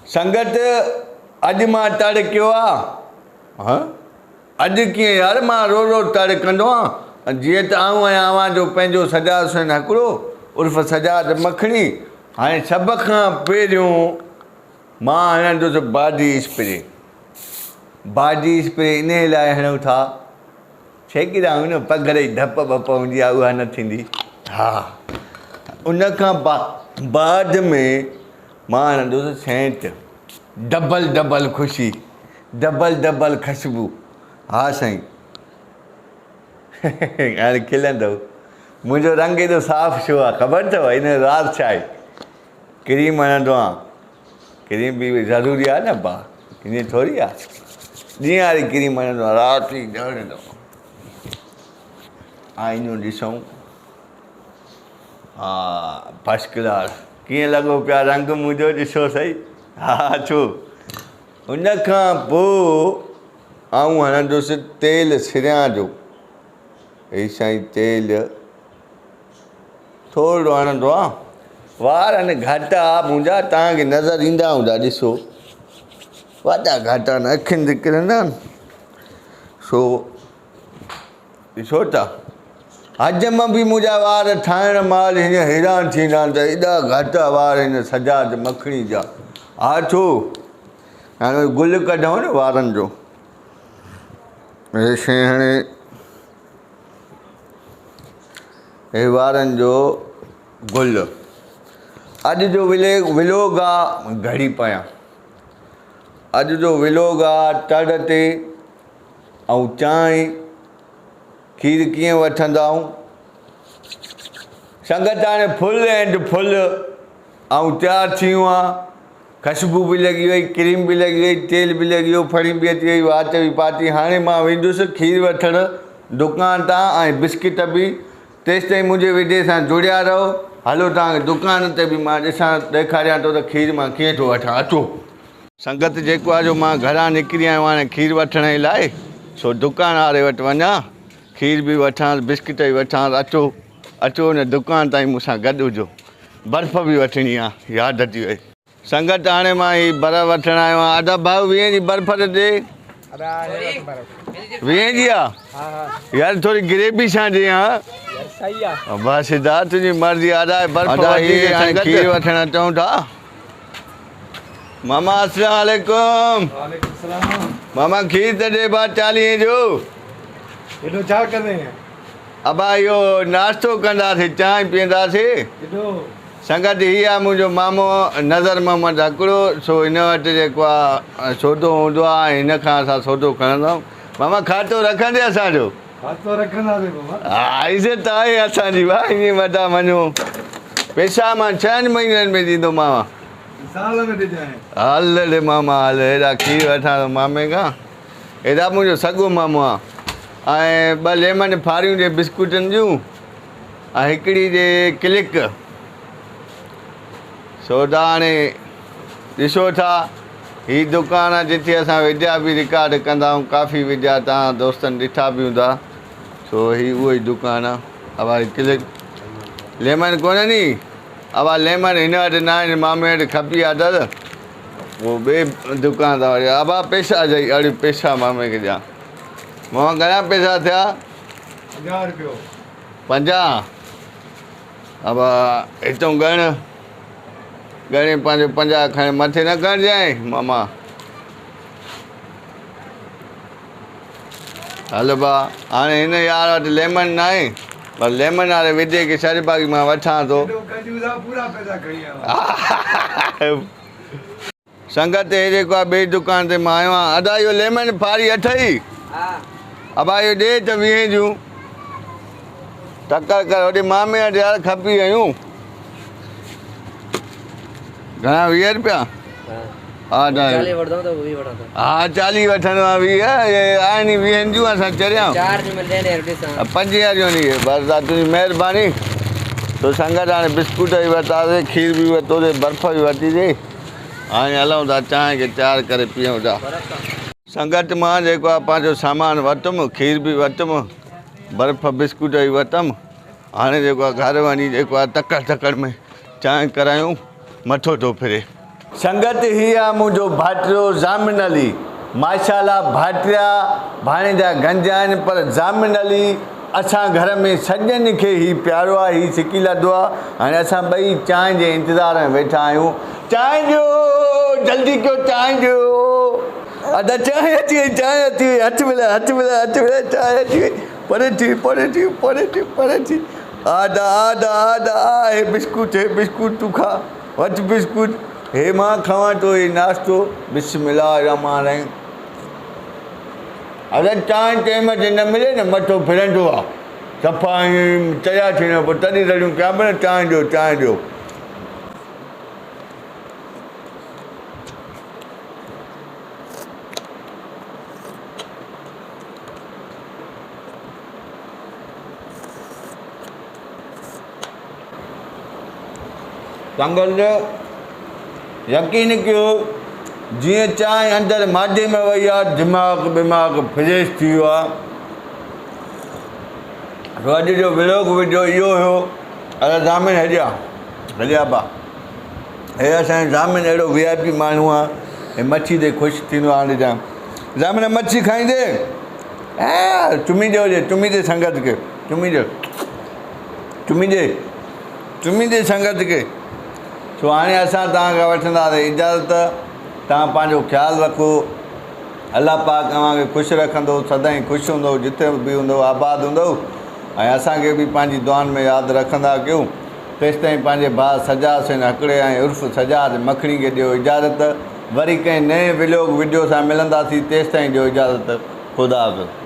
संगत अॼु मां तड़ कयो आहे। हाँ अॼु कीअं यार मां रोज़ तड़ कंदो आहियां। जीअं त आऊं आहियां अवां जो पंहिंजो सजाद हुसैन हिकिड़ो उर्फ़ सजाद मखणी। हाणे सभ खां पहिरियों मां हणंदुसि बाडी स्प्रे। बाडी स्प्रे इन लाइ हणूं था छेकिरा हुन पघर जी धप वप हूंदी आहे उहा न थींदी। हा उन खां बाद में मां हणंदुसि सेंट। डबल ख़ुशी, डबल ख़ुशबू। हा साईं हाणे खिलंदव। मुंहिंजो रंग एॾो साफ़ छो आहे ख़बर अथव? हिन राज़ छा आहे? क्रीम हणंदो आहियां। क्रीम बि ज़रूरी आहे न भाउ, ईअं थोरी आहे। ॾींहं वारी क्रीम हणंदो आहियां, राति जी न हणंदो आईनो ॾिसूं। हा फस्ट क्लास। कीअं लॻो पिया रंग मुंहिंजो? ॾिसो सही। हा छो उन खां पोइ आऊं हणंदुसि तेल सिरियां जो। ही साईं तेल थोरो हणंदो आहे। वार अने घाटा मुंहिंजा तव्हांखे नज़र ईंदा हूंदा। ॾिसो वॾा घाटा न अखियुनि ते किरंदा आहिनि। सो ॾिसो था हजम बि मुंहिंजा वार ठाहिण महिल हीअं हैरान थींदा आहिनि त एॾा घाटा वार हिन सजाद मखणी जा। हा छो हाणे गुल कढूं न वारनि जो। हे शइ हाणे हे वारनि जो गुल। अॼु जो विलोग आहे घड़ी पायां। अॼु जो विलोग आहे तड़ ते ऐं चांहि खीर कीअं वठंदा आहियूं। संगत हाणे फुल एंड फुल ऐं तयारु थी वियूं आहे। ख़ुशबू बि लॻी वई, क्रीम बि लॻी वई, तेल बि लॻी वियो, फड़ी बि अची वई, वात बि पाती। हाणे मां वेंदुसि खीर वठणु दुकान तां ऐं बिस्किट बि। तेसि ताईं मुंहिंजे विडे सां जुड़िया रहो। हलो तव्हांखे दुकान ते बि मां ॾिसां ॾेखारियां थो त खीर मां कीअं थो वठां। अचो संगत जेको आहे जो मां घरां निकिरी आयो हाणे खीर वठण जे लाइ। सो दुकान वारे वटि वञा, खीर बि वठां, बिस्किट बि वठां। अचो अचो हिन दुकान ताईं मूंसां गॾु हुजो। बर्फ़ बि वठणी आहे, यादि अची वई। संगत हाणे मां ही बर्फ़ वठणु आयो आहियां। अदा भाऊ 20 जी बर्फ़ त ॾे। 20 जी आहे यार, थोरी ग्रेवी सां ॾे। हा बस सिद्धा तुंहिंजी मर्ज़ी। अदा बर्फ़ खीर वठणु अचूं था। मामा अस्सलाम वालेकुम। मामा खीर त ॾे बा 40 जो। एॾो छा कंदे? अबा इहो नाश्तो कंदासीं, चांहि पीअंदासीं। संगत हीअ आहे मुंहिंजो मामो नज़र मोहम्मद हिकिड़ो। सो हिन वटि जेको आहे सौदो हूंदो आहे, हिन खां असां सौदो खणंदा आहियूं। मामा खातो रखंदे असांजो? खातो रखंदासीं बाबा। हा इज़त आहे असांजी भाउ, ईअं वॾा वञो। पैसा मां 6 महीननि में ॾींदोमांव। साल में ॾिजांइ। हल ॾे मामा हल। हेॾा खीर वठां थो मामे खां। हेॾा मुंहिंजो सॻो मामो आहे। ऐं 2 लेमन फारियूं ॾे बिस्कुटनि जूं ऐं हिकिड़ी ॾे क्लिक। सौदा हाणे ॾिसो था हीअ दुकानु आहे जिते असां विद्या बि रिकॉर्ड कंदा आहियूं। काफ़ी विद्या तव्हां दोस्तनि ॾिठा बि हूंदा। सो हीअ उहो ई दुकानु आहे। अबा क्लिक लेमन कोन्हे नी? अबा लेमन हिन वटि न आहिनि, मामे वटि खपी आहे त पोइ ॿिए दुकान तां वरी। अबा पैसा ॾेई अड़े पैसा मामे खे ॾियां। मामा घणा पैसा थिया? 50 रुपयो। 50? अबा हितां ॻण घणे पंहिंजो 50 खणे मथे न खणजांइ मामा। हल भा हाणे हिन यार वटि लेमन न आहे, पर लेमन वारे विदे खे छॾ बाक़ी मां वठां थो। पूरा पैसा खणी आयो। संगत हे जेको आहे ॿिए दुकान ते मां आयो आहियां। अदा इहो लेमन फारी 8 ई? अबा इहो ॾे त 20 जूं। टकर कर होॾे मामे वटि यार खपी वयूं। घणा 20 रुपया? हा 40 वठंदो त 20 वठंदो। हा 40 वठंदो आहे। 20 आहे नी 20 जूं असां चरिया 4 में ॾे ॾिसां 50 जो नी। बस तुंहिंजी महिरबानी। तो संगत हाणे बिस्कुट बि वरितासीं, खीर बि वरितोसीं, बर्फ़ बि वरितीसीं। हाणे हलूं था चांहि खे तयारु करे पीऊं था। संगत मां जेको आहे पंहिंजो सामान वरितुमि, खीर बि वरितुमि, बर्फ़ बिस्कुट बि वरितुमि। हाणे जेको आहे घर वञी जेको आहे तकड़ में चांहि करायूं, मथो थो फिरे। संगत ही आहे मुंहिंजो भाटियो ज़ामिन अली। माशाल्लाह भाटिया भाणेजा गंज आहिनि पर ज़ामिन अली असां घर में सॼनि खे ई प्यारो आहे। ही सिकी लधो आहे। हाणे असां ॿई चांहि जे इंतज़ार में वेठा आहियूं। चांहि ॾियो, जल्दी कयो, चांहि ॾियो। अदा चांहि अची वई, चांहि अची वई। हथु मिलाए, हथु मिलाए, हथु मिलाए, चांहि अची वई। परे थी, परे थी, परे थी, परे थी। आदा आदा आदा हे बिस्कुट, हे बिस्कुट तूं खा, वठि बिस्कुट। हे मां खावां थो हे नाश्तो। बिस्मिल्लाह रहमान रहीम। अगरि चांहि टाइम ते न मिले न मथो फिरंदो आहे। सफ़ा चया थींदो पोइ तॾहिं तॾहिं कयां पियो न चांहि ॾियो, चांहि ॾियो। संगत यकीन कयो जीअं चांहि अंदरि मादे में वई आहे दिमाग़ बिमाग़ फ्रेश थी वियो आहे। अॼु जो व्लॉग वीडियो इहो हुयो। अरे ज़ामिन हेॾिया हलिया बा हे असांजो ज़ामिन अहिड़ो VIP माण्हू आहे। हे मच्छी ते ख़ुशि थींदो आहे। हाणे जाम ज़ामिन मच्छी खाईंदे चुमी ॾियो, चुमी दे संगत खे, चुमी ॾियो, चुमी ॾे, चुमी दे संगत खे। सो हाणे असां तव्हांखां वठंदासीं इजाज़त। तव्हां पंहिंजो ख़्यालु रखो। अलाह पाक तव्हांखे ख़ुशि रखंदो, सदाईं ख़ुशि हूंदो, जिते बि हूंदो आबाद हूंदो। ऐं असांखे बि पंहिंजी दुआनि में यादि रखंदा कयो। तेसिताईं पंहिंजे भाउ सजाद सिंह हकिड़े ऐं उर्फ़ सजाद मखणी खे ॾियो इजाज़त। वरी कंहिं नए व्लॉग वीडियो सां मिलंदासीं। तेसिताईं ॾियो इजाज़त। ख़ुदा हाफ़िज़।